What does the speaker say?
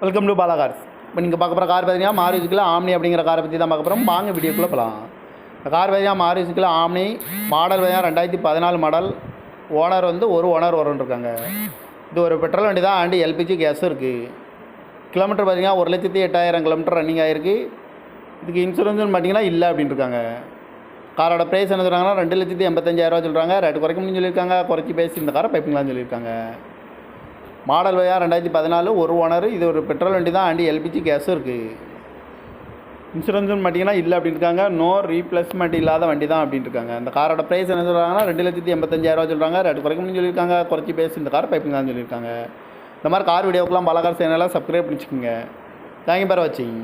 Welcome to Bala cars. இப்போ நீங்கள் பார்க்க போகிற கார் பார்த்தீங்கன்னா மாருதிக்குள்ள ஆம்னி அப்படிங்கிற காரை பற்றி தான் பார்க்க போகிறோம். வாங்க வீடியோக்குள்ளே போகலாம். இந்த கார் பார்த்தீங்கன்னா மாருதிக்குள்ள ஆம்னி மாடல் பார்த்தீங்கன்னா 2014 மாடல். ஓனர் வந்து ஒரு ஓனர் இருக்காங்க. இது ஒரு பெட்ரோல் வண்டி தான், அண்டு எல்பிஜி கேஸும் இருக்குது. கிலோமீட்டர் பார்த்தீங்கன்னா 1,08,000 கிலோமீட்டர் ரன்னிங் ஆகிருக்கு. இதுக்கு இன்சூரன்ஸ்னு பார்த்தீங்கன்னா இல்லை அப்படின்னு இருக்காங்க. காரோட ப்ரைஸ் என்ன சொல்கிறாங்கன்னா 2,85,000 சொல்கிறாங்க. ரேட்டு குறைக்க முடியும்னு சொல்லியிருக்காங்க. குறைச்சி பேசி இந்த காரை பைப்பிங்களான்னு சொல்லியிருக்காங்க. மாடல் வயா 2014 ஒரு ஓனர். இது ஒரு பெட்ரோல் வண்டி தான், அண்டு எல்பிஜி கேஸும் இருக்குது. இன்சூரன்ஸ்னு பார்த்தீங்கன்னா இல்லை அப்படின்னு இருக்காங்க. நோ ரீப்ளேஸ்மெண்ட் இல்லாத வண்டி தான் அப்படின்னு இருக்காங்க. இந்த காரோட ப்ரைஸ் என்ன சொல்கிறாங்கன்னா 2,85,000 சொல்கிறாங்க. ரேட்டு குறைக்க முடியும்னு சொல்லியிருக்காங்க. குறைச்சி பேசி இந்த காரை பைப்பிங்களான்னு சொல்லியிருக்காங்க. இந்த மாதிரி கார் வீடியோக்கெலாம் பாலா கார் சேனலாக சப்ஸ்கிரைப் பண்ணிச்சுக்கோங்க. தேங்க்யூ ஃபார் வாட்சிங்.